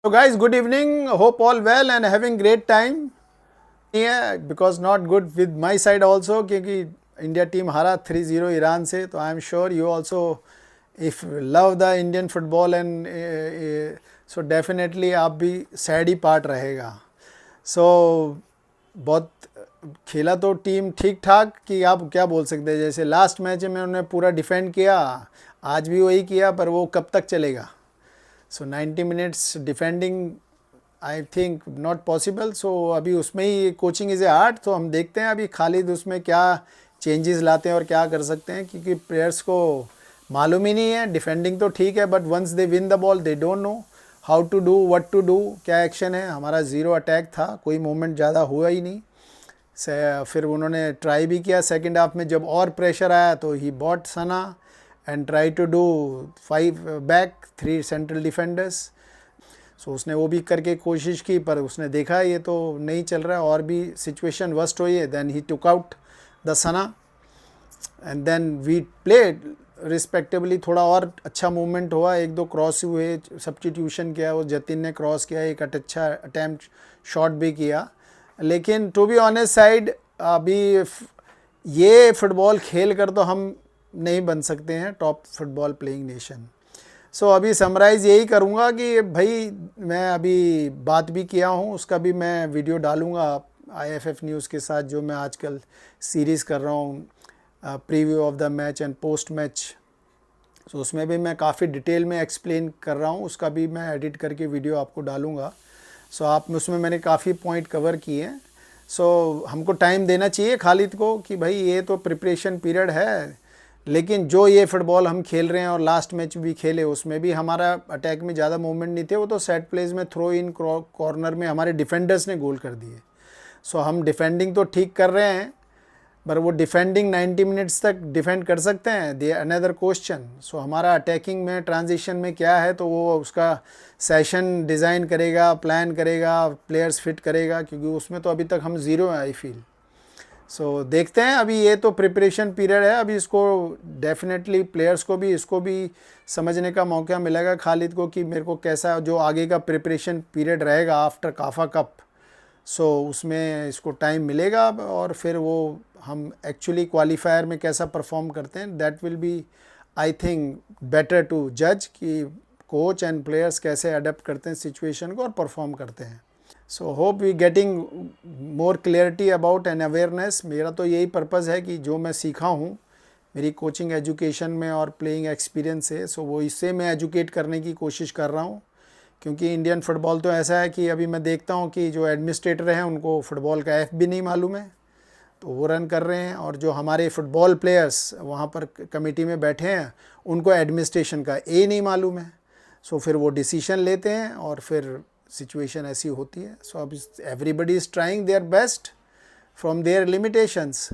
So guys, good evening. Hope all well and having great time. Yeah, because not good with my side also क्योंकि India team हारा 3-0 Iran से, तो I am sure you also if love the Indian football and so definitely आप भी sad ही part रहेगा. सो बहुत खेला तो टीम ठीक ठाक कि आप क्या बोल सकते हैं. जैसे लास्ट मैच में उन्होंने पूरा डिफेंड किया, आज भी वही किया, पर वो कब तक चलेगा. So 90 minutes defending I think not possible. So अभी उसमें ही कोचिंग इज़ ए आर्ट. तो हम देखते हैं अभी खालिद उसमें क्या चेंजेस लाते हैं और क्या कर सकते हैं, क्योंकि प्लेयर्स को मालूम ही नहीं है. डिफेंडिंग तो ठीक है, but once they win the ball they don't know how to do, what to do, क्या एक्शन है. हमारा ज़ीरो अटैक था, कोई मूवमेंट ज़्यादा हुआ ही नहीं. फिर उन्होंने ट्राई भी किया सेकेंड हाफ में, जब और प्रेशर आया तो ही brought Sana and try to do 5 back 3 central defenders. So उसने वो भी करके कोशिश की, पर उसने देखा ये तो नहीं चल रहा है और भी सिचुएशन वर्स्ट हुई है. Then he took out the Sana and then we played respectably. थोड़ा और अच्छा मूवमेंट हुआ, 1-2 क्रॉस हुए, सब्स्टिट्यूशन किया, वो जतिन ने क्रॉस किया, एक अच्छा अटैम्प्ट शॉट भी किया. लेकिन टू बी ऑनेस्ट साइड अभी ये फुटबॉल खेल कर तो हम नहीं बन सकते हैं टॉप फुटबॉल प्लेइंग नेशन. सो अभी समराइज़ यही करूँगा कि भाई मैं अभी बात भी किया हूँ, उसका भी मैं वीडियो डालूँगा IFF न्यूज़ के साथ, जो मैं आजकल सीरीज़ कर रहा हूँ preview of the match and post match. So उसमें भी मैं काफ़ी डिटेल में एक्सप्लेन कर रहा हूँ, उसका भी मैं एडिट करके वीडियो आपको डालूँगा. सो आप उसमें मैंने काफ़ी पॉइंट कवर किए हैं. सो हमको टाइम देना चाहिए खालिद को कि भाई ये तो प्रिपरेशन पीरियड है, लेकिन जो ये फुटबॉल हम खेल रहे हैं और लास्ट मैच भी खेले उसमें भी हमारा अटैक में ज़्यादा मूवमेंट नहीं थे. वो तो सेट प्लेज में थ्रो इन कॉर्नर में हमारे डिफेंडर्स ने गोल कर दिए. सो हम डिफेंडिंग तो ठीक कर रहे हैं, पर वो डिफेंडिंग 90 मिनट्स तक डिफेंड कर सकते हैं, दे अनदर क्वेश्चन. सो हमारा अटैकिंग में ट्रांजिशन में क्या है, तो वो उसका सेशन डिज़ाइन करेगा, प्लान करेगा, प्लेयर्स फिट करेगा, क्योंकि उसमें तो अभी तक हम ज़ीरो हैं आई फील. सो देखते हैं. अभी ये तो प्रिपरेशन पीरियड है, अभी इसको डेफिनेटली प्लेयर्स को भी इसको भी समझने का मौका मिलेगा खालिद को कि मेरे को कैसा जो आगे का प्रिपरेशन पीरियड रहेगा आफ्टर काफा कप. सो उसमें इसको टाइम मिलेगा और फिर वो हम एक्चुअली क्वालिफायर में कैसा परफॉर्म करते हैं, that will be I think better to जज कि कोच एंड प्लेयर्स कैसे अडेप्ट करते हैं सिचुएशन को और परफॉर्म करते हैं. So hope we getting more clarity about an awareness. मेरा तो यही पर्पज़ है कि जो मैं सीखा हूँ मेरी कोचिंग एजुकेशन में और प्लेइंग एक्सपीरियंस से, सो वो इससे मैं एजुकेट करने की कोशिश कर रहा हूँ. क्योंकि इंडियन फुटबॉल तो ऐसा है कि अभी मैं देखता हूँ कि जो एडमिनिस्ट्रेटर हैं उनको फ़ुटबॉल का F भी नहीं मालूम है, तो वो रन कर रहे हैं. और जो हमारे फुटबॉल प्लेयर्स वहाँ पर कमेटी में बैठे हैं उनको एडमिनिस्ट्रेशन का A नहीं मालूम है. सो फिर वो डिसीजन लेते हैं और फिर सिचुएशन ऐसी होती है. सो अब everybody is trying their best from there limitations.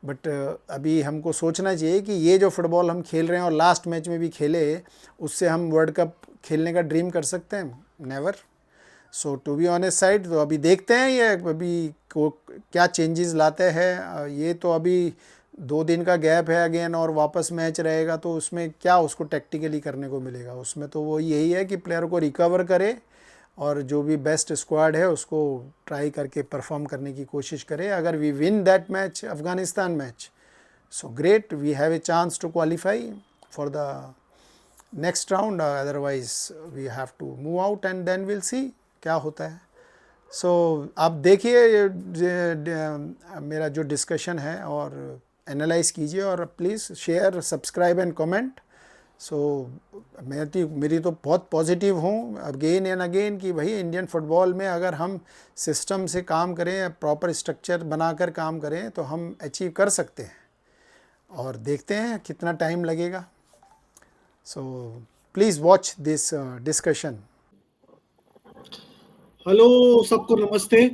But अभी हमको सोचना चाहिए कि ये जो फुटबॉल हम खेल रहे हैं और लास्ट मैच में भी खेले, उससे हम वर्ल्ड कप खेलने का ड्रीम कर सकते हैं? Never. So to be honest side, तो अभी देखते हैं ये अभी को क्या चेंजेस लाते हैं. ये तो अभी 2 दिन का गैप है अगेन और वापस मैच रहेगा, तो उसमें क्या उसको टैक्टिकली करने को मिलेगा. उसमें तो वो यही है कि प्लेयर को रिकवर करे और जो भी बेस्ट स्क्वाड है उसको ट्राई करके परफॉर्म करने की कोशिश करें. अगर we win that match, Afghanistan match, so great, we have a chance to qualify for the next round. Otherwise we have to move out and then will see क्या होता है. सो आप देखिए मेरा जो डिस्कशन है और एनालाइज कीजिए और please share, subscribe and comment. So मेरी तो बहुत पॉजिटिव हूँ अगेन एंड अगेन कि भाई इंडियन फुटबॉल में अगर हम सिस्टम से काम करें, प्रॉपर स्ट्रक्चर बनाकर काम करें, तो हम अचीव कर सकते हैं. और देखते हैं कितना टाइम लगेगा. So please watch this discussion. Hello सबको नमस्ते.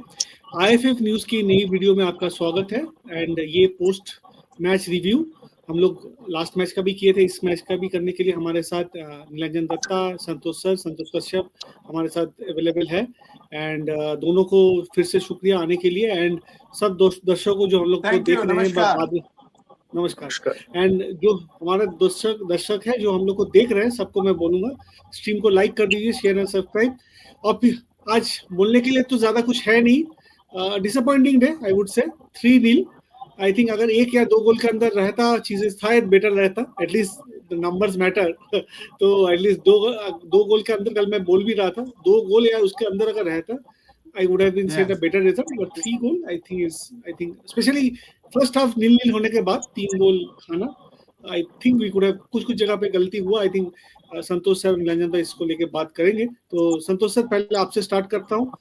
IFF न्यूज़ की नई वीडियो में आपका स्वागत है. एंड ये पोस्ट मैच रिव्यू हम लोग लास्ट मैच का भी किए थे, इस मैच का भी करने के लिए हमारे साथ नीलांजन दत्ता, संतोष कश्यप हमारे साथ अवेलेबल है. एंड दोनों को फिर से शुक्रिया आने के लिए. एंड सब दर्शकों को जो हम लोग को देख रहे हैं नमस्कार। एंड जो हमारे दर्शक है जो हम लोग को देख रहे हैं, सबको मैं बोलूंगा स्ट्रीम को लाइक कर दीजिए, शेयर एंड सब्सक्राइब। और फिर आज बोलने के लिए तो ज्यादा कुछ है नहीं, disappointing day I would say, 3-0। I think अगर 1 या 2 गोल के अंदर रहता चीजें शायद बेटर रहता, एटलीस्ट द नंबर्स मैटर। तो एटलीस्ट दो गोल के अंदर, कल मैं बोल भी रहा था 2 गोल या उसके अंदर अगर रहता, I would have been said a better result, but 3 goal I think especially first half 0-0 होने के बाद 3 गोल खाना, I think we could have, कुछ जगह पे गलती हुआ। I think Santosh sir Niranjan भाई इसको लेके बात करेंगे। तो संतोष सर पहले आपसे स्टार्ट करता हूँ,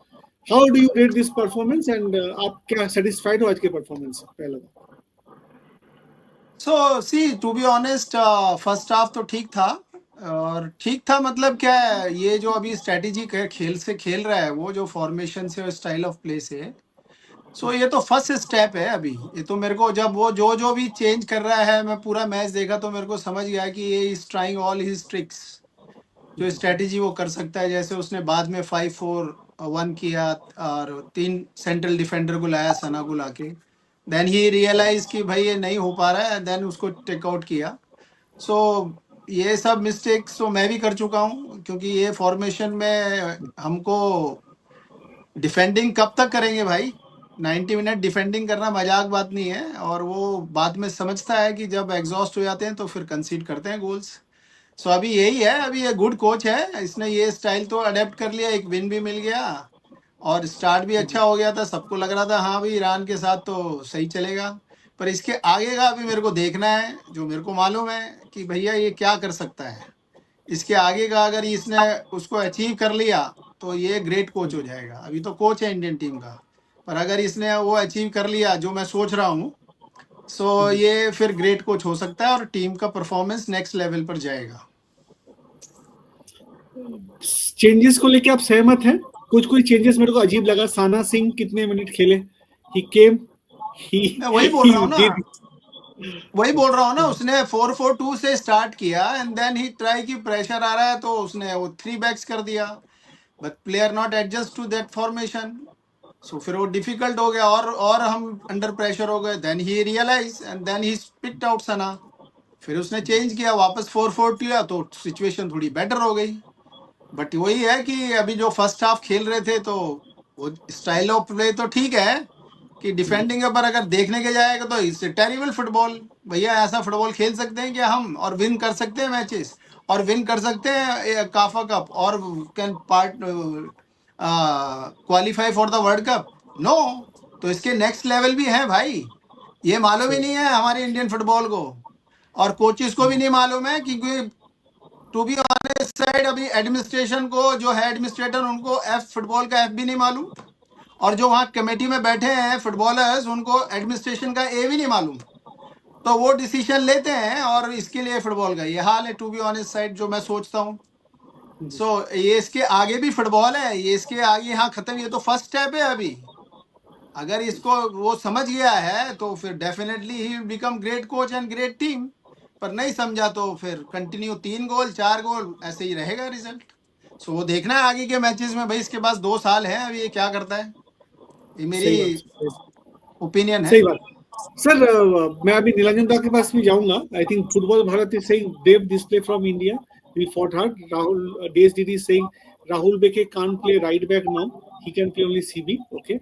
how do you rate this performance and आप क्या सेटिस्फाइड हो आज के परफॉर्मेंस से? पहला so see to be honest, first half तो ठीक था। और ठीक था मतलब क्या है, ये जो अभी स्ट्रेटेजी खेल से खेल रहा है, वो जो फॉर्मेशन से और स्टाइल ऑफ प्ले से, सो ये तो फर्स्ट स्टेप है अभी। ये तो मेरे को जब वो जो भी चेंज कर रहा है, मैं पूरा मैच देखा तो मेरे को समझ गया कि ये is trying all his tricks, जो स्ट्रेटेजी वो कर सकता है। जैसे उसने बाद में 5-4-1 किया और 3 सेंट्रल डिफेंडर को लाया, सना को लाके, देन ही रियलाइज कि भाई ये नहीं हो पा रहा है, देन उसको टेक आउट किया। सो ये सब मिस्टेक्स तो मैं भी कर चुका हूँ, क्योंकि ये फॉर्मेशन में हमको डिफेंडिंग कब तक करेंगे भाई? 90 मिनट डिफेंडिंग करना मजाक बात नहीं है। और वो बाद में समझता है कि जब एग्जॉस्ट हो जाते हैं तो फिर कंसीड करते हैं गोल्स। सो अभी यही है, अभी ये गुड कोच है, इसने ये स्टाइल तो अडेप्ट कर लिया, एक विन भी मिल गया और स्टार्ट भी अच्छा हो गया था। सबको लग रहा था हाँ भाई ईरान के साथ तो सही चलेगा, पर इसके आगे का अभी मेरे को देखना है। जो मेरे को मालूम है कि भैया ये क्या कर सकता है, इसके आगे का अगर इसने उसको अचीव कर लिया तो ये ग्रेट कोच हो जाएगा। अभी तो कोच है इंडियन टीम का, पर अगर इसने वो अचीव कर लिया जो मैं सोच रहा हूँ, सो ये फिर ग्रेट कोच हो सकता है और टीम का परफॉर्मेंस नेक्स्ट लेवल पर जाएगा। चेंजेस को लेके आप सहमत हैं? कुछ चेंजेस मेरे को अजीब लगा। साना सिंह कितने मिनट खेले? ही केम, मैं वही बोल रहा हूँ ना, उसने 4-4-2 से स्टार्ट किया एंड देन ही ट्राई की प्रेशर आ रहा है तो उसने वो 3 बैक्स कर दिया, but player not adjust to that formation. So फिर वो डिफिकल्ट हो गया और हम अंडर प्रेशर हो गए। Then he realise and then he picked out Sana. फिर उसने चेंज किया, वापस 4-4 किया तो सिचुएशन थोड़ी बेटर हो गई। बट वही है कि अभी जो फर्स्ट हाफ खेल रहे थे तो वो स्टाइल ऑफ प्ले तो ठीक है कि डिफेंडिंग के ऊपर अगर देखने के जाएगा तो इट्स टेरिबल फुटबॉल। भैया ऐसा फुटबॉल खेल सकते हैं क्या हम और विन कर सकते हैं मैचेस और विन कर सकते हैं काफा कप और can part qualify for the world cup? No. तो इसके नेक्स्ट लेवल भी है भाई, ये मालूम ही नहीं है हमारे इंडियन फुटबॉल को और कोचेस को भी नहीं मालूम है। क्योंकि टू बी ऑनेस्ट साइड अभी एडमिनिस्ट्रेशन को जो है एडमिनिस्ट्रेटर, उनको एफ फुटबॉल का एफ भी नहीं मालूम और जो वहाँ कमेटी में बैठे हैं फुटबॉलर्स, उनको एडमिनिस्ट्रेशन का ए भी नहीं मालूम। तो वो डिसीजन लेते हैं और इसके लिए फुटबॉल का ये हाल है टू बी ऑनेस्ट साइड, जो मैं सोचता हूँ। सो ये इसके आगे भी फुटबॉल है, ये इसके आगे यहाँ खत्म, ये तो फर्स्ट स्टेप है अभी। अगर इसको वो समझ गया है तो फिर definitely he become great coach and great team. पर नहीं समझा तो फिर कंटिन्यू 3 गोल 4 गोल ऐसे ही रहेगा रिजल्ट। सो वो देखना है आगे के मैचेस में भाई, इसके पास 2 साल है अभी, ये क्या करता है। ये मेरी ओपिनियन है। सही बात सर। मैं अभी निरंजन दा के पास भी जाऊंगा। I think football Bharat is saying brave display from India, we fought hard. Rahul DSDD is saying Rahul Beke can't play right back now, he can play only CB. Okay,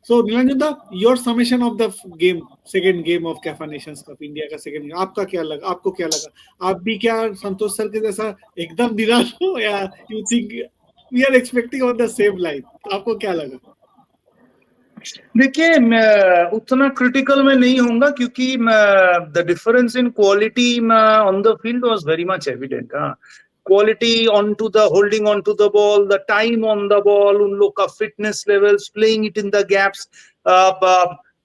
so Nilanjan da, your summation of the game, second game of CAF Nations Cup, India का second game, आपका क्या लगा? आपको क्या लगा? आप भी क्या संतोष सर के जैसा एकदम निराश हो या you think we are expecting on the same line? आपको क्या लगा? देखिए मैं उतना क्रिटिकल में नहीं होऊंगा क्योंकि the difference in quality on the field was very much evident. Quality on to the holding on to the ball, the time on the ball, उन लोग का fitness levels, playing it in the gaps,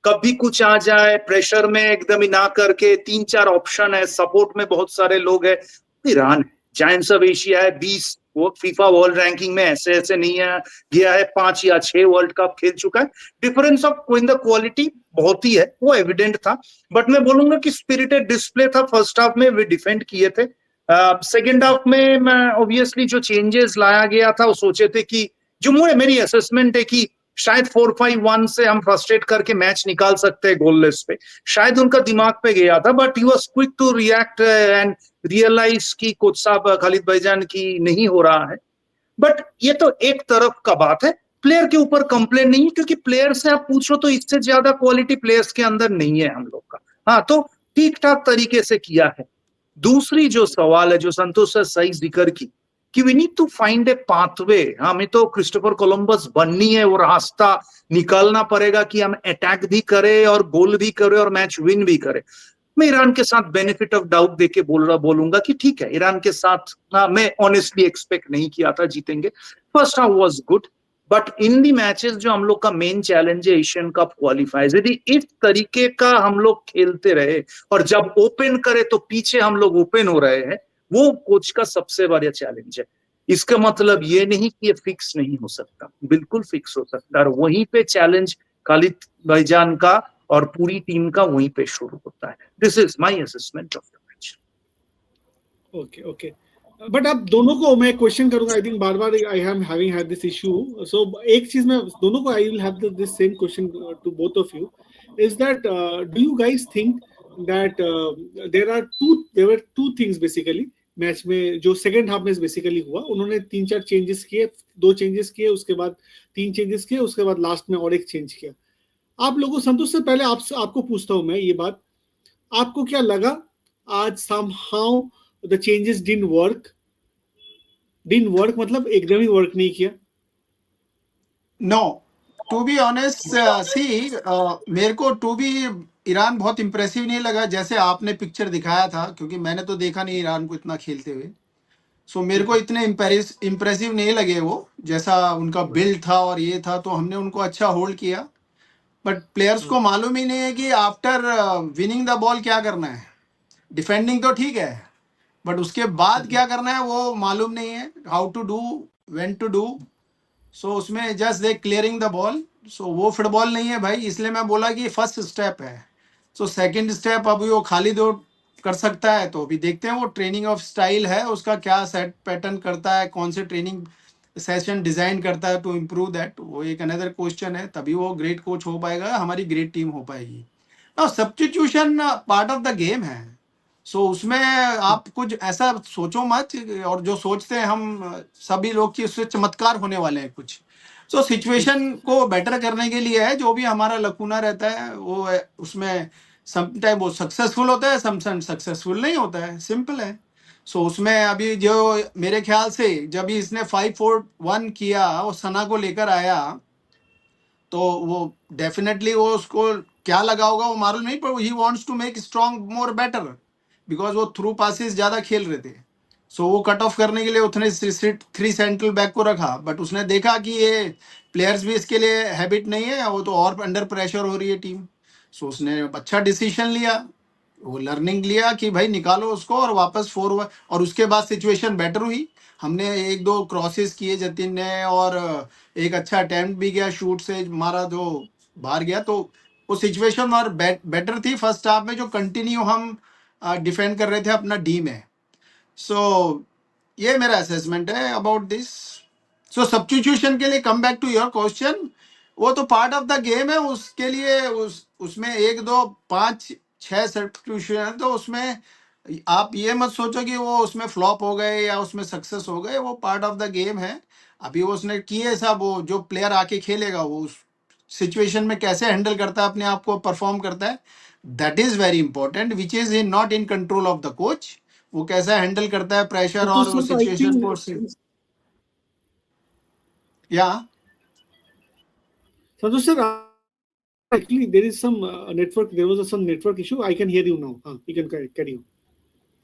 कभी कुछ आ जाए pressure में एकदम ही ना करके 3-4 ऑप्शन है, सपोर्ट में बहुत सारे लोग है। ईरान जायंट्स ऑफ एशिया है, 20 वो फीफा वर्ल्ड रैंकिंग में ऐसे नहीं है, गया है 5 या 6 वर्ल्ड कप खेल चुका है। Difference of in the quality बहुत ही है, वो एविडेंट था। बट मैं बोलूंगा कि स्पिरिटेड डिस्प्ले था। फर्स्ट हाफ में वे डिफेंड किए थे, सेकेंड हाफ में ऑब्वियसली जो चेंजेस लाया गया था वो सोचे थे कि जो मेरी असेसमेंट है कि शायद 4-5-1 से हम फ्रस्ट्रेट करके मैच निकाल सकते हैं गोललेस पे, शायद उनका दिमाग पे गया था, but he was quick to react and realise कि कोच साहब खालिद भाईजान की नहीं हो रहा है। बट ये तो एक तरफ का बात है, प्लेयर के ऊपर कंप्लेन नहीं, क्योंकि प्लेयर से आप पूछो तो इससे ज्यादा क्वालिटी प्लेयर्स के अंदर नहीं है हम लोग का। हाँ, तो ठीक ठाक तरीके से किया है। दूसरी जो सवाल है, जो संतोष सर सही जिक्र की, कि we need to find a pathway. हमें तो क्रिस्टोफर कोलंबस बननी है, वो रास्ता निकालना पड़ेगा कि हम अटैक भी करें और गोल भी करें और मैच विन भी करें। मैं ईरान के साथ बेनिफिट ऑफ डाउट देके बोलूंगा कि ठीक है, ईरान के साथ मैं ऑनेस्टली एक्सपेक्ट नहीं किया था जीतेंगे। First half was good, but in the matches जो हम लोग का मेन चैलेंज है एशियन कप क्वालिफाइज, यदि इस तरीके का हम लोग खेलते रहे और जब ओपन करे तो पीछे हम लोग ओपन हो रहे हैं, वो कोच का सबसे बड़ा चैलेंज है। इसका मतलब ये नहीं कि ये फिक्स नहीं हो सकता, बिल्कुल फिक्स हो सकता है, और वहीं पे चैलेंज खालिद भाईजान का और पूरी टीम का वहीं पे शुरू होता है। This is my assessment of the match. Okay okay, but अब दोनों को मैं क्वेश्चन करूंगा, आई थिंक बार बार I am having had this issue, so एक चीज में दोनों को I will have this same question to both of you, is that do you guys think that there were two things basically match में जो second half में basically हुआ, उन्होंने 3-4 चेंजेस किए, 2 चेंजेस किए, उसके बाद 3 चेंजेस किए, उसके बाद लास्ट में और एक चेंज किया। आप लोगों, संतोष से पहले आपको पूछता हूं मैं ये बात, आपको क्या लगा आज somehow the changes didn't work मतलब एकदम ही वर्क नहीं किया? नो, टू बी ऑनेस्ट सी, मेरे को टू बी ईरान बहुत इंप्रेसिव नहीं लगा जैसे आपने पिक्चर दिखाया था, क्योंकि मैंने तो देखा नहीं ईरान को इतना खेलते हुए। सो मेरे को इतने इंप्रेसिव नहीं लगे वो, जैसा उनका बिल्ड था और ये था, तो हमने उनको अच्छा होल्ड किया। बट प्लेयर्स को मालूम ही नहीं है कि आफ्टर विनिंग द बॉल क्या करना है। डिफेंडिंग तो ठीक है, बट उसके बाद क्या करना है वो मालूम नहीं है, how to do, when to do. So उसमें just they clearing the ball, so वो फुटबॉल नहीं है भाई, इसलिए मैं बोला कि फर्स्ट स्टेप है। सो सेकंड स्टेप अभी वो खालिद कर सकता है, तो अभी देखते हैं वो ट्रेनिंग ऑफ स्टाइल है उसका, क्या सेट पैटर्न करता है, कौन से ट्रेनिंग सेशन डिजाइन करता है टू इम्प्रूव दैट, वो एक अनदर क्वेश्चन है। तभी वो ग्रेट कोच हो पाएगा, हमारी ग्रेट टीम हो पाएगी। Substitution part of the game है, सो उसमें आप कुछ ऐसा सोचो मत, और जो सोचते हैं हम सभी लोग कि उससे चमत्कार होने वाले हैं कुछ। सो सिचुएशन को बेटर करने के लिए है, जो भी हमारा लकूना रहता है वो है, उसमें समटाइम वो सक्सेसफुल होता है, समटाइम सक्सेसफुल नहीं होता है, सिंपल है। सो उसमें अभी जो मेरे ख्याल से जब इसने 5-4-1 किया, वो सना को लेकर आया, तो वो डेफिनेटली वो उसको क्या लगा होगा वो मालूम नहीं, पर he wants to make strong more better, because वो थ्रू पासिस ज़्यादा खेल रहे थे। सो वो कट ऑफ करने के लिए उसने 3 सेंट्रल बैक को रखा, बट उसने देखा कि ये प्लेयर्स भी इसके लिए हैबिट नहीं है, वो तो और अंडर प्रेशर हो रही है टीम। सो उसने अच्छा डिसीजन लिया, वो लर्निंग लिया कि भाई निकालो उसको और वापस 4, और उसके बाद सिचुएशन बेटर हुई। हमने 1-2 क्रॉसेस किए जतिन ने, और एक अच्छा अटेम्प्ट भी किया, शूट से मारा जो बाहर गया, तो वो सिचुएशन और बेटर थी फर्स्ट हाफ में, जो कंटिन्यू हम डिफेंड कर रहे थे अपना डी में। सो ये मेरा असेसमेंट है अबाउट दिस। सो सब्स्टिट्यूशन के लिए come back to your question, वो तो पार्ट ऑफ द गेम है, उसके लिए उसमें 1-2-5-6 सब्स्टिट्यूशन है, तो उसमें आप ये मत सोचो कि वो उसमें फ्लॉप हो गए या उसमें सक्सेस हो गए, वो पार्ट ऑफ द गेम है। अभी वो उसने किए सब, वो जो प्लेयर आके खेलेगा वो उस सिचुएशन में कैसे हैंडल करता है, अपने आप को परफॉर्म करता है, that is very important, which is in not in control of the coach. वो कैसा हैंडल करता है प्रेशर और वो सिचुएशन को, या संतोष sir, actually there is some network, there was some network issue, I can hear you now. हाँ, you can carry on.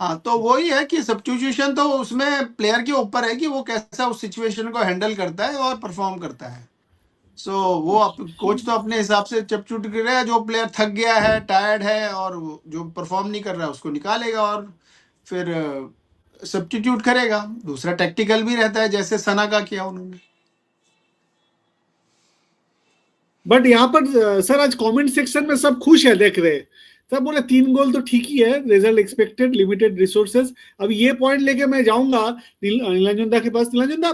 हाँ, तो वही है कि सब्स्टिट्यूशन तो उसमें प्लेयर के ऊपर है कि वो कैसा उस सिचुएशन को हैंडल करता है और परफॉर्म करता है। सो वो कोच तो अपने हिसाब से सब्स्टिट्यूट कर रहा है, जो प्लेयर थक गया है, टायर्ड है और जो परफॉर्म नहीं कर रहा है उसको निकालेगा और फिर सब्स्टिट्यूट करेगा। दूसरा टैक्टिकल भी रहता है, जैसे सना का किया उन्होंने। बट यहाँ पर सर आज कमेंट सेक्शन में सब खुश है, देख रहे हैं सब बोले 3 गोल तो ठीक ही है, रिजल्ट एक्सपेक्टेड, लिमिटेड रिसोर्सेज। अब ये पॉइंट लेके मैं जाऊंगा नीलांजुंदा के पास। नीलांजुंदा,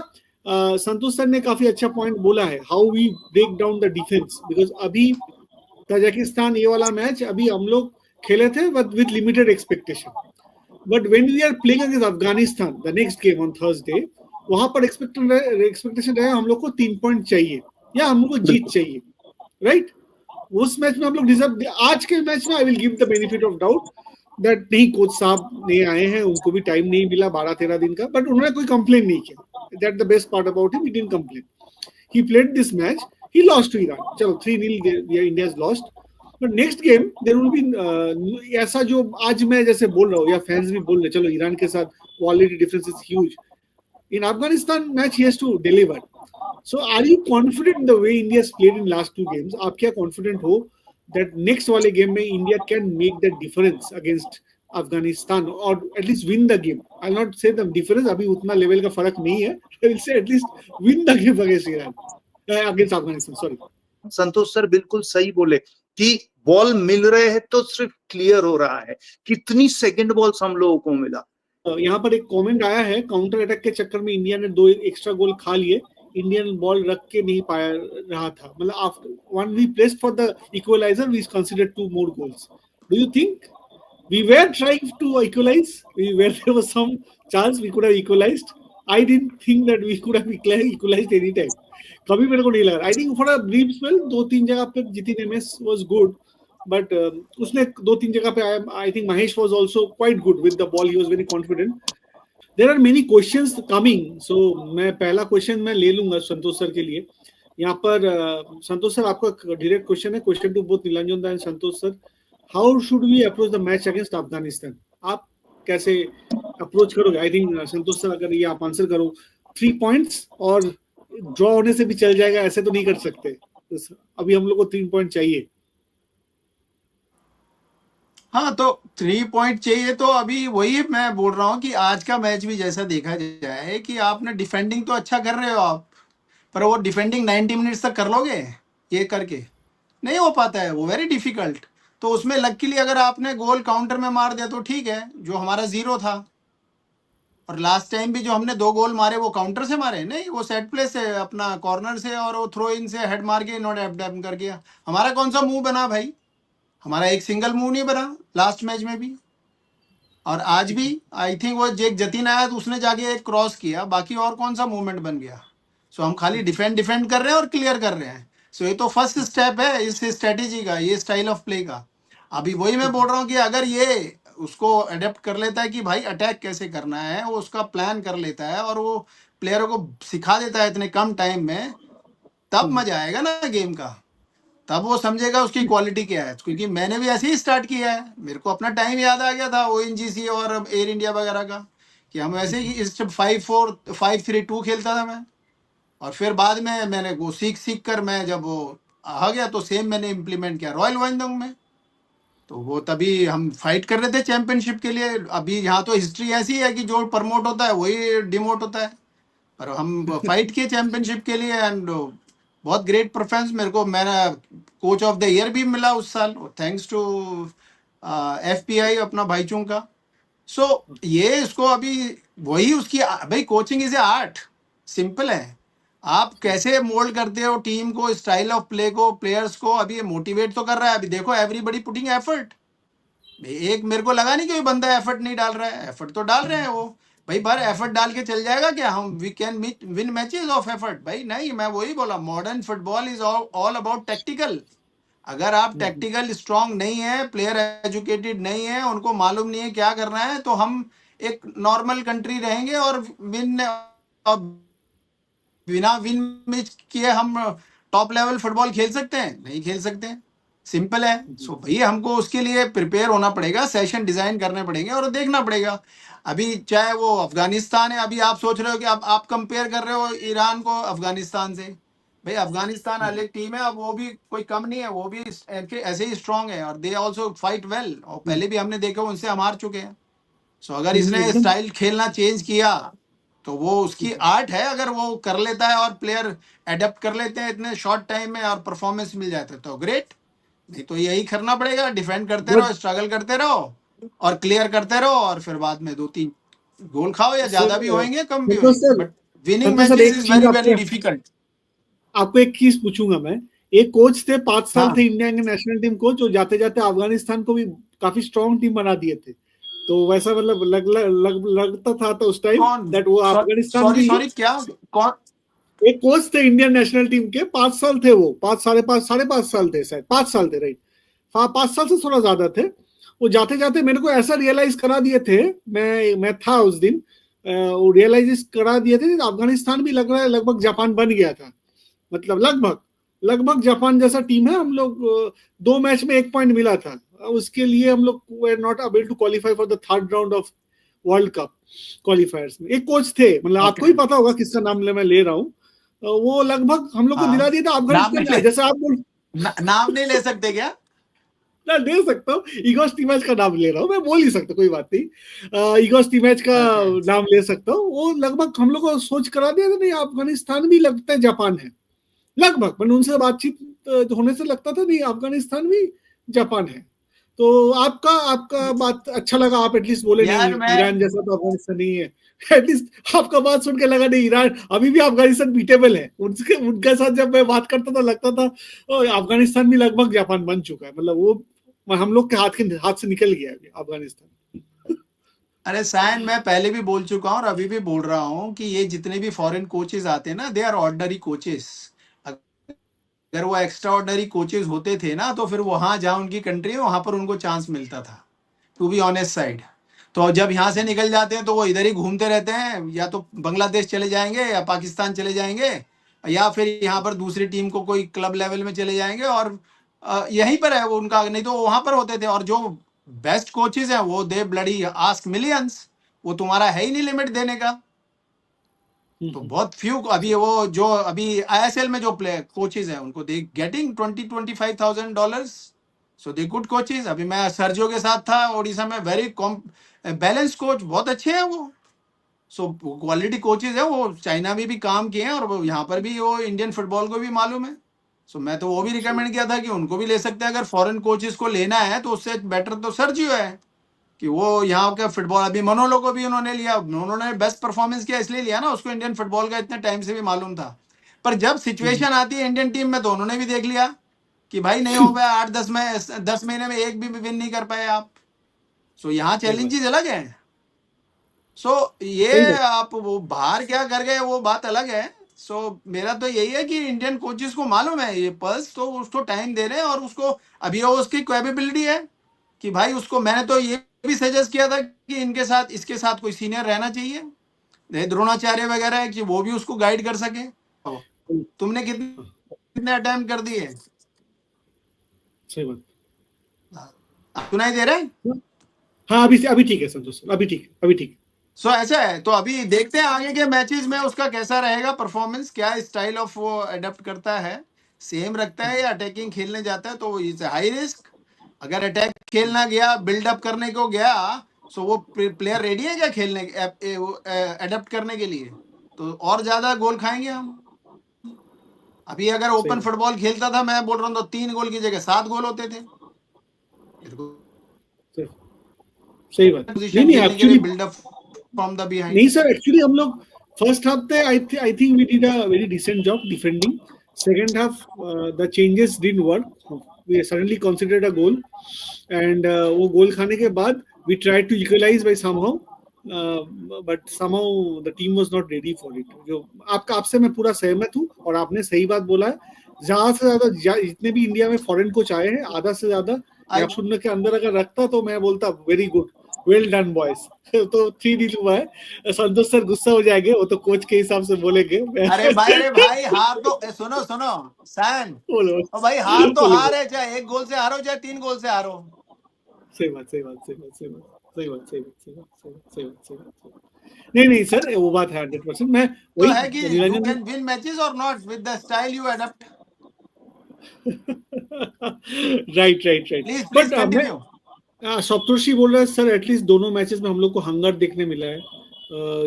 संतोष सर ने काफी अच्छा पॉइंट बोला है, how we break down the defence, because अभी ताजिकिस्तान ये वाला मैच अभी हम लोग खेले थे with limited expectation, but when we are playing against Afghanistan the next game on Thursday, वहां पर एक्सपेक्टेशन रहे हम लोग को 3 पॉइंट चाहिए या हम लोग को जीत चाहिए, राइट? उस मैच में हम लोग डिजर्व, आज के मैच में I will give the benefit of doubt that नहीं, कोच साहब नहीं आए हैं, उनको भी टाइम नहीं मिला 12-13 दिन का, बट उन्होंने कोई कंप्लेन नहीं किया, that the best part about him, he didn't complain, he played this match, he lost to Iran, चलो 3-0 India is lost, but next game there will be ऐसा जो आज मैं जैसे बोल रहा हूँ या फैंस भी बोल रहे, चलो ईरान के साथ quality difference is huge, in Afghanistan match he has to deliver. So are you confident in the way India has played in last 2 games? आप क्या confident हो that next वाले game में India can make the difference against Afghanistan or at least win the game? I'll not say the difference, अभी उतना level का फर्क नहीं है. I will say at least win the game against Iran, against Afghanistan. Sorry. Santosh sir बिल्कुल सही बोले कि बॉल मिल रहे हैं तो सिर्फ क्लियर हो रहा है, कितनी सेकंड बॉल्स हम लोगों को मिला. यहाँ पर एक कमेंट आया है, काउंटर अटैक के चक्कर में इंडिया ने 2 एक्स्ट्रा गोल खा लिए, इंडियन बॉल रख के नहीं पाया रहा था, मतलब after one we pressed for the equaliser we conceded 2 more goals. Do you think we were trying to equalize? There was some chance we could have equalized. I didn't think that we could have equalized any time. कभी मेरे को नहीं लगा. I think for a brief spell 2-3 जगह पे Jitin MS was good, but उसने 2-3 जगह पे I think Mahesh was also quite good with the ball. He was very confident. There are many questions coming, so मैं पहला क्वेश्चन मैं ले लूंगा संतोष सर के लिए. यहाँ पर संतोष सर आपका डायरेक्ट क्वेश्चन है, question to both Nilanjan and Santosh sir, how should we approach the match against Afghanistan? आप कैसे अप्रोच करोगे? आई थिंक संतोष सर अगर ये आप आंसर करो, 3 पॉइंट्स और ड्रॉ होने से भी चल जाएगा, ऐसे तो नहीं कर सकते, तो अभी हम लोग को 3 पॉइंट चाहिए. हाँ, तो 3 पॉइंट चाहिए, तो अभी वही मैं बोल रहा हूँ कि आज का मैच भी जैसा देखा जाए कि आपने डिफेंडिंग तो अच्छा कर रहे हो आप, पर वो डिफेंडिंग 90 मिनट्स तक कर लोगे ये करके? नहीं हो पाता है, वो वेरी डिफिकल्ट. तो उसमें लकीली अगर आपने गोल काउंटर में मार दिया तो ठीक है, जो हमारा 0 था, और लास्ट टाइम भी जो हमने 2 गोल मारे वो काउंटर से मारे नहीं, वो सेट प्ले से, अपना कॉर्नर से, और वो थ्रो इन से हेड मार के नॉट एप कर गया. हमारा कौन सा मुंह बना भाई? हमारा एक सिंगल मूव नहीं बना लास्ट मैच में भी, और आज भी आई थिंक वो जेक जतीन आया तो उसने जाके एक क्रॉस किया, बाकी और कौन सा मूवमेंट बन गया? सो हम खाली डिफेंड कर रहे हैं और क्लियर कर रहे हैं. सो ये तो फर्स्ट स्टेप है इस स्ट्रेटेजी का, ये स्टाइल ऑफ प्ले का. अभी वही मैं बोल रहा हूँ कि अगर ये उसको अडेप्ट कर लेता है कि भाई अटैक कैसे करना है, वो उसका प्लान कर लेता है और वो प्लेयरों को सिखा देता है इतने कम टाइम में, तब मजा आएगा ना गेम का, तब वो समझेगा उसकी क्वालिटी क्या है. क्योंकि मैंने भी ऐसे ही स्टार्ट किया है, मेरे को अपना टाइम याद आ गया था ONGC और एयर इंडिया वगैरह का, कि हम ऐसे ही 5-4 5-3-2 खेलता था मैं, और फिर बाद में मैंने वो सीख कर मैं जब वो आ गया तो सेम मैंने इम्प्लीमेंट किया रॉयल वाइंडोंग में. तो वो तभी हम फाइट कर रहे थे चैंपियनशिप के लिए. अभी यहाँ तो हिस्ट्री ऐसी है कि जो प्रमोट होता है वही डिमोट होता है, पर हम फाइट किए चैंपियनशिप के लिए, एंड बहुत ग्रेट परफॉर्मेंस. मेरे को मेरा कोच ऑफ द ईयर भी मिला उस साल, थैंक्स टू FPI अपना भाईचुंग का. सो ये इसको अभी वही उसकी भाई coaching is a art, simple है. आप कैसे मोल्ड करते हो टीम को, स्टाइल ऑफ प्ले को, प्लेयर्स को. अभी ये मोटिवेट तो कर रहा है, अभी देखो एवरीबडी पुटिंग एफर्ट. एक मेरे को लगा नहीं कोई बंदा एफर्ट नहीं डाल रहा है, एफर्ट तो डाल रहे हैं वो. भाई बार एफर्ट डाल के चल जाएगा क्या? हम we can win matches of effort? भाई नहीं, मैं वही बोला, modern football is all about tactical. अगर आप टैक्टिकल स्ट्रांग नहीं है, प्लेयर एजुकेटेड नहीं है, उनको मालूम नहीं है क्या करना है, तो हम एक नॉर्मल कंट्री रहेंगे और बिना विन मैच किए हम टॉप लेवल फुटबॉल खेल सकते हैं? नहीं खेल सकते. सिंपल है. सो भाई हमको उसके लिए प्रिपेयर होना पड़ेगा, सेशन डिजाइन करने पड़ेंगे और देखना पड़ेगा. अभी चाहे वो अफगानिस्तान है, अभी आप सोच रहे हो कि आप कंपेयर कर रहे हो ईरान को अफगानिस्तान से. भाई अफगानिस्तान अलग टीम है, अब वो भी कोई कम नहीं है, वो भी ऐसे ही स्ट्रांग है, और दे आल्सो फाइट वेल, और पहले भी हमने देखा उनसे हम हार चुके हैं. सो अगर इसने स्टाइल खेलना चेंज किया तो वो उसकी आर्ट है, अगर वो कर लेता है और प्लेयर एडेप्ट कर लेते हैं इतने शॉर्ट टाइम में और परफॉर्मेंस मिल जाता है तो ग्रेट. नहीं तो यही करना पड़ेगा, डिफेंड करते रहो, स्ट्रगल करते रहो और क्लियर करते रहो, और फिर बाद में 2-3 गोल खाओ, या ज्यादा भी होंगे कम भी होंगे. winning संतोष सर, matches एक is चीज very very आपसे difficult. आपको एक चीज पूछूंगा मैं। एक कोच थे 5 साल हाँ। थे इंडिया के नेशनल टीम कोच, जो जाते जाते अफगानिस्तान को भी काफी स्ट्रॉन्ग टीम बना दिए थे। तो वैसा मतलब लगता था तो उस टाइम कौन? दैट वो अफगानिस्तान सॉरी भी सॉरी क्या? कौन? एक कोच थे इंडियन नेशनल टीम के, 5 साल थे वो, 5 साढ़े पांच साल थे शायद, 5 साल थे, राइट, 5 साल से थोड़ा ज्यादा थे। वो जाते जाते मेरे को ऐसा रियलाइज करा दिए थे, मैं था उस दिन, वो रियलाइज करा दिए थे अफगानिस्तान भी लग रहा है लगभग जापान बन गया था, मतलब लगभग जापान जैसा टीम है। हम लोग 2 मैच में 1 पॉइंट मिला था, उसके लिए हम लोग were not able to qualify for the third round of World Cup qualifiers में। एक कोच थे, मतलब आपको ही पता होगा किसका नाम मैं ले रहा हूँ, वो लगभग हम लोग को दिला दिया था अफगानिस्तान, जैसे आप बोल नाम नहीं ले सकते क्या? ना, दे सकता हूँ, इगोर स्टीमैच का नाम ले रहा हूँ मैं, बोल ही सकता, कोई बात नहीं, इगोर स्टीमैच का नाम ले सकता हूँ। वो लगभग हम लोग को सोच करा दिया था नहीं अफगानिस्तान भी लगता है जापान है, लगभग मैंने उनसे बातचीत होने से लगता था नहीं अफगानिस्तान भी जापान है। तो आपका बात अच्छा लगा, आप एटलीस्ट बोले यार नहीं ईरान जैसा तो अफगानिस्तान नहीं है। एटलीस्ट आपका बात सुन के लगा नहीं ईरान अभी भी अफगानिस्तान बीटेबल है। उनके साथ जब मैं बात करता था लगता था अफगानिस्तान भी लगभग जापान बन चुका है, मतलब वो हम लोग के हाथ से निकल गया है अफगानिस्तान। अरे सायन, मैं पहले भी बोल चुका हूँ और अभी भी बोल रहा हूँ कि ये जितने भी फॉरेन कोचेस आते हैं ना, दे आर ऑर्डिनरी कोचेस। अगर वो एक्स्ट्रा ऑर्डिनरी कोचेस होते थे ना, तो फिर वहां जहाँ उनकी कंट्री है वहां पर उनको चांस मिलता था, टू बी ऑनेस्ट साइड। तो जब यहाँ से निकल जाते हैं तो वो इधर ही घूमते रहते हैं, या तो बांग्लादेश चले जाएंगे या पाकिस्तान चले जाएंगे, या फिर यहाँ पर दूसरी टीम को कोई क्लब लेवल में चले जाएंगे, और यहीं पर है वो उनका, नहीं तो वहां पर होते थे। और जो बेस्ट कोचेज हैं वो दे ब्लडी आस्क मिलियंस, वो तुम्हारा है ही नहीं लिमिट देने का। तो बहुत फ्यू अभी वो जो अभी आईएसएल में जो प्लेयर कोचेज हैं उनको they getting $20,000-25,000, so they good coaches. अभी मैं सर्जियो के साथ था ओडिशा में, वेरी बैलेंस कोच, बहुत अच्छे हैं वो। सो क्वालिटी कोचेज है वो, चाइना में भी काम किए हैं और यहाँ पर भी वो इंडियन फुटबॉल को भी मालूम है। सो मैं तो वो भी रिकमेंड किया था कि उनको भी ले सकते हैं, अगर फॉरेन कोचेज को लेना है तो उससे बेटर तो सर्जियो है कि वो यहाँ का फुटबॉल। अभी मनोलो को भी उन्होंने लिया, उन्होंने बेस्ट परफॉर्मेंस किया इसलिए लिया ना, उसको इंडियन फुटबॉल का इतने टाइम से भी मालूम था। पर जब सिचुएशन आती है इंडियन टीम में तो उन्होंने भी देख लिया कि भाई नहीं हो पाया, 8-10 महीने में एक भी विन नहीं कर पाए आप। सो यहाँ चैलेंजेस अलग है। सो ये आप वो बाहर क्या कर गए वो बात अलग है। सो मेरा तो यही है कि इंडियन कोचेस को मालूम है ये पल्स, तो उसको टाइम दे रहे हैं, और उसको अभी वो उसकी कैपेबिलिटी है कि भाई उसको, मैंने तो ये भी सजेस्ट किया था कि इनके साथ इसके साथ कोई सीनियर रहना चाहिए, द्रोणाचार्य वगैरह है, कि वो भी उसको गाइड कर सके। तुमने कितने अटेम्प्ट कर दिए? सही बात, सुनाई दे रहा है? हाँ अभी ठीक है संतोष, अभी ठीक। सो ऐसा है, तो अभी देखते हैं आगे के मैचेस में उसका कैसा रहेगा परफॉर्मेंस, क्या स्टाइल ऑफ वो अडेप्ट करता है, सेम रखता है या अटैकिंग खेलने जाता है। तो इज हाई रिस्क, अगर अटैक खेलना गया, बिल्डअप करने को गया, सो वो प्लेयर रेडी है क्या खेलने अडेप्ट करने के लिए, तो और ज्यादा गोल खाएंगे हम। अभी अगर ओपन फुटबॉल खेलता था, मैं बोल रहा हूँ, तो 3 गोल की जगह 7 गोल होते थे। सही बात, नहीं actually buildup from the behind. नहीं सर, एक्चुअली हम लोग फर्स्ट हाफ पे I think we did a very decent job defending. Second half the changes didn't work, we suddenly conceded a goal, and वो गोल खाने के बाद we tried to equalise by somehow, but somehow the team was not ready for it. जो आपसे मैं पूरा सहमत हूँ, और आपने सही बात बोला है, ज्यादा से ज्यादा जितने भी इंडिया में फॉरेन कोच आए हैं, आधा से ज्यादा शून्य के अंदर अगर रखता तो मैं बोलता very good, well done boys. तो 3-0 हुआ है। संतोष सर गुस्सा हो जाएंगे, वो तो कोच के हिसाब से बोलेंगे। अरे भाई हार तो सुनो सैन, बोलो भाई हार तो हार है, चाहे 1 गोल से हारो चाहे 3 गोल से हारो। सही बात। नहीं सर, वो बात है 100%। मैं वही तो है कि you can win matches or not with the style you adapt. Right. Please continue. सप्तर्षि बोल रहा है सर, एटलीस्ट दोनों मैचेस में हम लोग को हंगर देखने मिला है,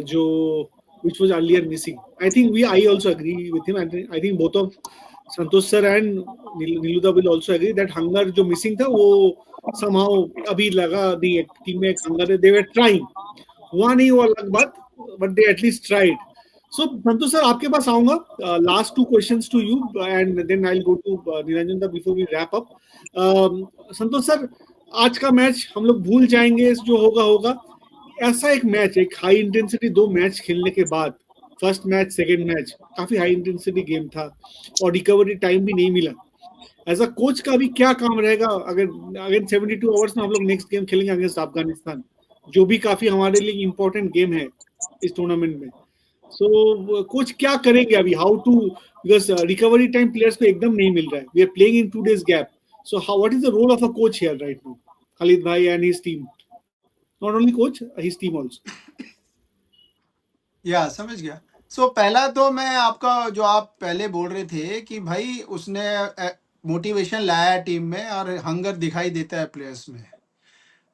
जो which was earlier missing. I also agree with him. I think both of Santosh sir and Niluda will also agree that hunger जो missing था वो somehow अभी लगा नहीं टीम में एक hunger है. They were trying, हुआ नहीं वो अलग बात, but they at least tried. So Santosh sir आपके पास आऊंगा, last 2 questions to you and then I will go to Niranjan da before we wrap up. Santosh sir, आज का मैच हम लोग भूल जाएंगे, जो होगा होगा। ऐसा एक मैच, एक हाई इंटेंसिटी 2 मैच खेलने के बाद, फर्स्ट मैच सेकंड मैच काफी हाई इंटेंसिटी गेम था और रिकवरी टाइम भी नहीं मिला। एज अ कोच का भी क्या काम रहेगा अगर अगेन 72 आवर्स में हम लोग नेक्स्ट गेम खेलेंगे अगेंस्ट अफगानिस्तान, जो भी काफी हमारे लिए इंपॉर्टेंट गेम है इस टूर्नामेंट में। सो कोच क्या करेंगे अभी, how to, because recovery time players को एकदम नहीं मिल रहा है, we are playing in 2 days gap. So how, what is the role of a coach here right now, Khalid bhai and his team, not only coach, his team also. या समझ गया। सो पहला तो मैं आपका जो आप पहले बोल रहे थे कि भाई उसने मोटिवेशन लाया टीम में और हंगर दिखाई देता है प्लेयर्स में।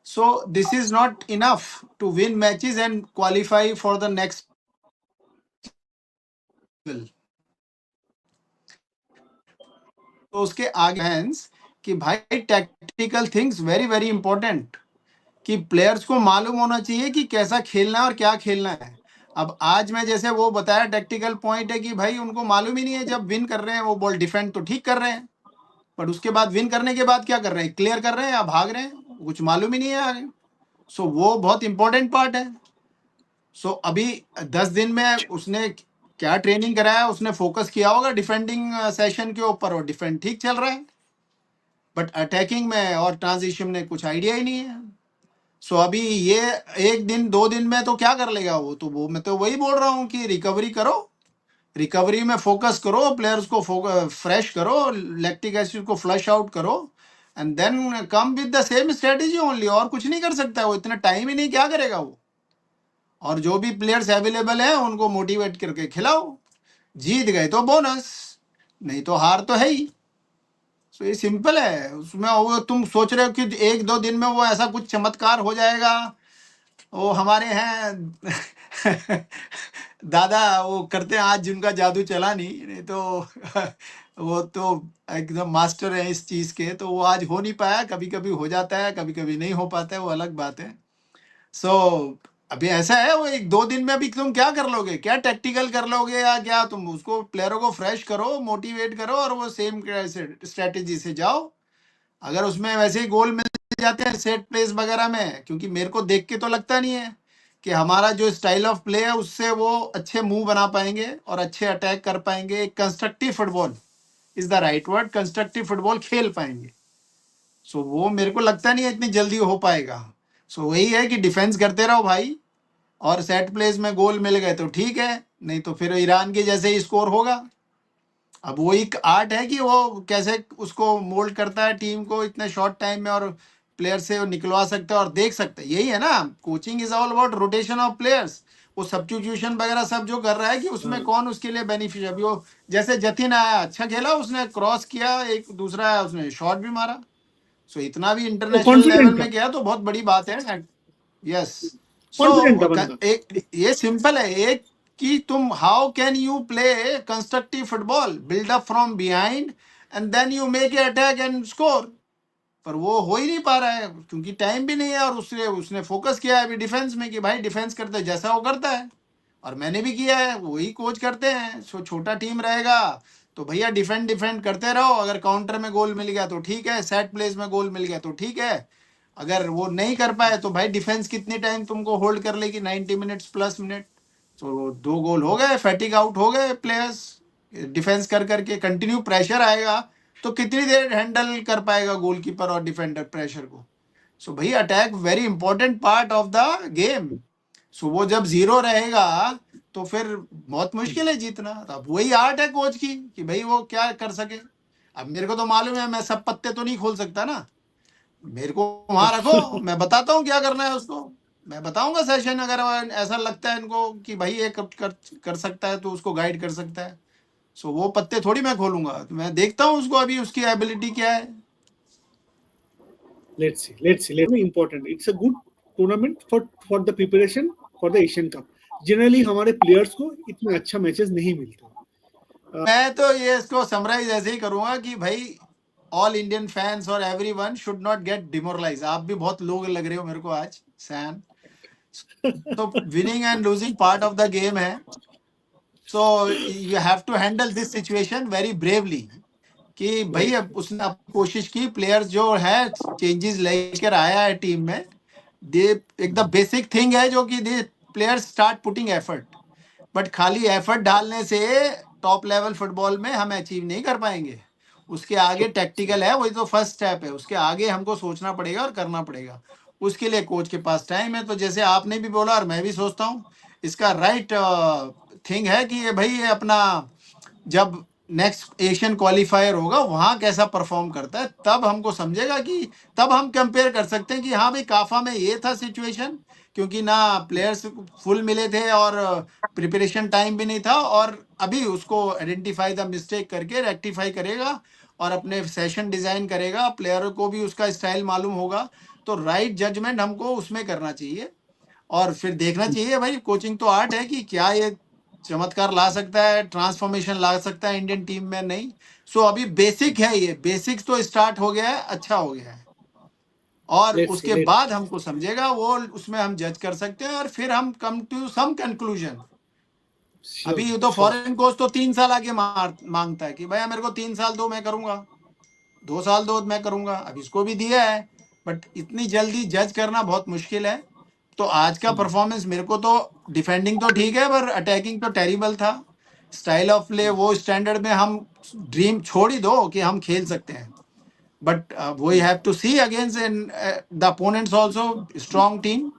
So this is not enough to win matches and qualify for the next level. तो उसके आगे हैंस कि भाई tactical things very very important, कि प्लेयर्स को मालूम होना चाहिए कि कैसा खेलना है और क्या खेलना है। अब आज मैं जैसे वो बताया टैक्टिकल पॉइंट है कि भाई उनको मालूम ही नहीं है, जब विन कर रहे हैं वो बॉल डिफेंड तो ठीक कर रहे हैं, पर उसके बाद विन करने के बाद क्या कर रहे हैं, क्लियर कर रहे हैं या भाग रहे हैं, कुछ मालूम ही नहीं है आगे। सो वो बहुत इंपॉर्टेंट पार्ट है। सो अभी 10 दिन में उसने क्या ट्रेनिंग कराया, उसने फोकस किया होगा डिफेंडिंग सेशन के ऊपर और डिफेंड ठीक चल रहा है, बट अटैकिंग में और ट्रांजिशन में कुछ आइडिया ही नहीं है। सो अभी ये 1 दिन 2 दिन में तो क्या कर लेगा वो, तो वो मैं तो वही बोल रहा हूँ कि रिकवरी करो, रिकवरी में फोकस करो, प्लेयर्स को फ्रेश करो, लैक्टिक एसिड को फ्लश आउट करो and then come with the same strategy only. और कुछ नहीं कर सकता है वो, इतना टाइम ही नहीं, क्या करेगा वो। और जो भी प्लेयर्स अवेलेबल हैं उनको मोटिवेट करके खिलाओ, जीत गए तो बोनस, नहीं तो हार तो है ही। सो ये सिंपल है उसमें। वो तुम सोच रहे हो कि 1-2 दिन में वो ऐसा कुछ चमत्कार हो जाएगा, वो हमारे हैं दादा वो करते हैं आज, जिनका जादू चला नहीं तो वो तो एकदम मास्टर है इस चीज के, तो वो आज हो नहीं पाया, कभी कभी हो जाता है, कभी कभी नहीं हो पाता है, वो अलग बात है। सो अभी ऐसा है, वो 1-2 दिन में अभी तुम क्या कर लोगे, क्या टैक्टिकल कर लोगे या क्या, तुम उसको प्लेयरों को फ्रेश करो, मोटिवेट करो और वो सेम स्ट्रेटेजी से जाओ। अगर उसमें वैसे ही गोल मिल जाते हैं सेट प्लेस वगैरह में, क्योंकि मेरे को देख के तो लगता नहीं है कि हमारा जो स्टाइल ऑफ प्ले है उससे वो अच्छे मूव बना पाएंगे और अच्छे अटैक कर पाएंगे, constructive football is the right word, constructive football खेल पाएंगे। सो वो मेरे को लगता नहीं है इतनी जल्दी हो पाएगा। सो वही है कि डिफेंस करते रहो भाई, और सेट प्लेस में गोल मिल गए तो ठीक है, नहीं तो फिर ईरान के जैसे ही स्कोर होगा। अब वो एक आर्ट है कि वो कैसे उसको मोल्ड करता है टीम को इतने शॉर्ट टाइम में, और प्लेयर से वो निकलवा सकता है और देख सकता है। यही है ना, coaching is all about rotation of players. वो सब्स्टिट्यूशन वगैरह सब जो कर रहा है कि उसमें कौन उसके लिए बेनिफिशियल। अभी वो जैसे जतिन आया, अच्छा खेला, उसने क्रॉस किया, एक दूसरा आया उसने शॉट भी मारा। सो इतना भी इंटरनेशनल लेवल कॉन्फिडेंट था, में गया तो बहुत बड़ी बात है। यस। कॉन्फिडेंट था सो बंदा। एक ये सिंपल है एक, कि तुम how can you play constructive football, build up from behind and then you make a attack and score. पर वो हो ही नहीं पा रहा है क्योंकि टाइम भी नहीं है, और उसने उसने फोकस किया है अभी डिफेंस में कि भाई डिफेंस करते जैसा वो करता है, और मैंने भी किया है, वही कोच करते हैं। सो छोटा टीम रहेगा तो भैया डिफेंड डिफेंड करते रहो, अगर काउंटर में गोल मिल गया तो ठीक है, सेट प्लेस में गोल मिल गया तो ठीक है। अगर वो नहीं कर पाए तो भाई डिफेंस कितनी टाइम तुमको होल्ड कर लेगी, 90 मिनट्स प्लस मिनट। तो 2 गोल हो गए, फैटिक आउट हो गए प्लेयर्स, डिफेंस कर करके कंटिन्यू प्रेशर आएगा तो कितनी देर हैंडल कर पाएगा गोलकीपर और डिफेंडर प्रेशर को। So bhai attack very important part of the game. So वो जब जीरो रहेगा तो फिर बहुत मुश्किल है जीतना। तो अब वही आर्ट है कोच की कि भाई वो क्या कर सके। अब मेरे को तो मालूम है, मैं सब पत्ते तो नहीं खोल सकता ना, मेरे को वहां रखो, मैं बताता हूँ क्या करना है उसको, मैं बताऊंगा सेशन, अगर ऐसा लगता है इनको कि भाई ये कर सकता है तो उसको गाइड कर सकता है। सो वो पत्ते थोड़ी मैं खोलूंगा, तो मैं देखता हूँ उसको अभी उसकी एबिलिटी क्या है। Let's see. Important. It's a good tournament for the preparation for the Asian Cup. Generally हमारे प्लेयर्स को इतने अच्छा मैचेस नहीं मिलते। मैं तो ये इसको समराइज ऐसे ही करूंगा कि भाई ऑल इंडियन फैंस और everyone should not get demoralise. आप भी बहुत लोग लग रहे हो मेरे को आज सैन, तो winning and losing part of the game है। So you have to handle this situation very bravely. कि भाई अब उसने अपनी कोशिश की, प्लेयर्स जो है चेंजेस लेकर आया है टीम में, दे एक द बेसिक थिंग है जो कि they players start putting effort, but खाली एफर्ट डालने से टॉप लेवल फुटबॉल में हम अचीव नहीं कर पाएंगे। उसके आगे टैक्टिकल है, वही तो फर्स्ट स्टेप है, उसके आगे हमको सोचना पड़ेगा और करना पड़ेगा। उसके लिए कोच के पास टाइम है। तो जैसे आपने भी बोला और मैं भी सोचता हूँ, इसका राइट थिंग है कि ये भाई ये अपना जब नेक्स्ट एशियन क्वालिफायर होगा वहां कैसा परफॉर्म करता है, तब हमको समझेगा कि तब हम कंपेयर कर सकते हैं कि हाँ भाई काफा में ये था सिचुएशन, क्योंकि ना प्लेयर्स फुल मिले थे और प्रिपरेशन टाइम भी नहीं था, और अभी उसको आइडेंटिफाई द मिस्टेक करके रेक्टिफाई करेगा और अपने सेशन डिजाइन करेगा, प्लेयर को भी उसका स्टाइल मालूम होगा। तो राइट जजमेंट हमको उसमें करना चाहिए और फिर देखना चाहिए भाई, कोचिंग तो आर्ट है कि क्या ये चमत्कार ला सकता है, ट्रांसफॉर्मेशन ला सकता है इंडियन टीम में, नहीं। सो अभी बेसिक है, ये बेसिक्स तो स्टार्ट हो गया है, अच्छा हो गया है, और उसके बाद हमको समझेगा वो, उसमें हम जज कर सकते हैं और फिर हम कम टू सम कंक्लूजन। अभी ये तो फॉरेन कोच तो 3 साल आगे मांगता है कि भैया मेरे को 3 साल दो, मैं करूंगा, 2 साल दो मैं करूंगा। अब इसको भी दिया है, बट इतनी जल्दी जज करना बहुत मुश्किल है। तो आज का परफॉर्मेंस मेरे को तो, डिफेंडिंग तो ठीक है पर अटैकिंग तो टेरिबल था। स्टाइल ऑफ प्ले वो स्टैंडर्ड में हम ड्रीम छोड़ ही दो कि हम खेल सकते हैं, but we have to see against the opponents also strong team.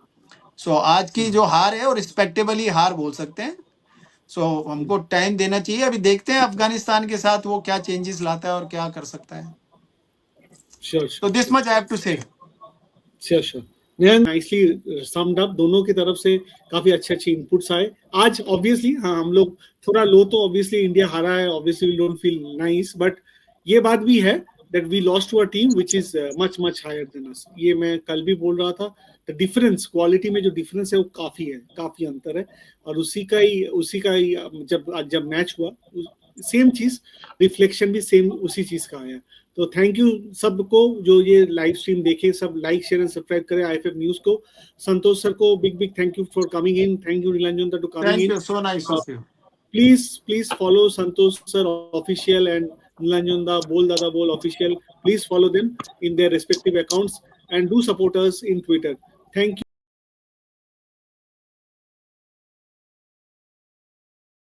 So आज की जो हार है वो रिस्पेक्टेबली हार बोल सकते हैं। सो हमको टाइम देना चाहिए। अभी देखते हैं अफगानिस्तान के साथ वो क्या चेंजेस लाता है और क्या कर सकता है। तो this much I have to say. Sure nicely summed up. दोनों की तरफ से काफी अच्छे इनपुट्स आए आज। ऑब्वियसली हाँ, हम लोग थोड़ा लो, तो ऑब्वियसली इंडिया हारा है, obviously we don't feel nice, but ये बात भी है that we lost to a team which is much higher than us. ये मैं कल भी बोल रहा था, द डिफरेंस क्वालिटी में जो डिफरेंस है वो काफी है, काफी अंतर है। और उसी का ही जब मैच हुआ, सेम चीज रिफ्लेक्शन भी सेम उसी चीज का आया। तो थैंक यू सबको जो ये लाइव स्ट्रीम देखे, सब लाइक शेयर एंड सब्सक्राइब करें आईएफएफ न्यूज को। संतोष सर को big thank you for coming in. Thank you Nilanjan to coming in. So nice of you. Please follow Santosh sir official and Nilanjana Bol Dada Bol official. Please follow them in their respective accounts and do support us in Twitter. Thank you.